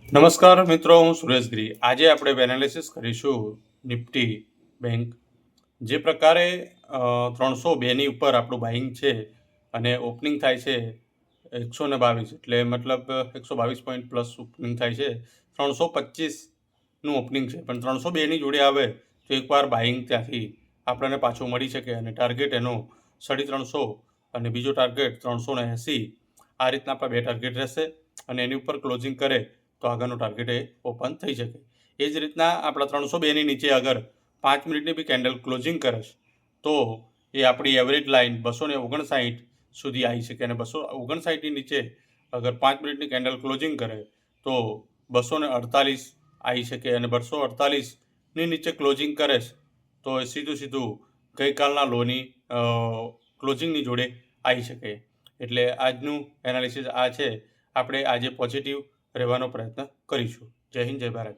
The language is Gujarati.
નમસ્કાર મિત્રો, હું સુરેશ ગિરી. આજે આપણે એનાલિસિસ કરીશું નિફ્ટી બેંક. જે પ્રકારે 302ની ઉપર આપણું બાઇંગ છે અને ઓપનિંગ થાય છે 122, એટલે મતલબ 122 પોઈન્ટ પ્લસ ઓપનિંગ થાય છે. 325નું ઓપનિંગ છે, પણ 302ની જોડે આવે તો એકવાર બાઇંગ ત્યાંથી આપણને પાછું મળી શકે અને ટાર્ગેટ એનો 350 અને બીજો ટાર્ગેટ 380. આ રીતના આપણા બે ટાર્ગેટ રહેશે અને એની ઉપર ક્લોઝિંગ કરે તો આગળનો ટાર્ગેટ એ ઓપન થઈ શકે. એ જ રીતના આપણા 302ની નીચે અગર 5 મિનિટની બી કેન્ડલ ક્લોઝિંગ કરે તો એ આપણી એવરેજ લાઇન 259 સુધી આવી શકે અને 259ની નીચે અગર 5 મિનિટની કેન્ડલ ક્લોઝિંગ કરે તો 248 આવી શકે અને 248ની નીચે ક્લોઝિંગ કરે તો એ સીધું ગઈકાલના લોની ક્લોઝિંગની જોડે આવી શકે. એટલે આજનું એનાલિસિસ આ છે. આપણે આજે પોઝિટિવ રહેવાનો પ્રયત્ન કરીશું. જય હિન્દ, જય ભારત.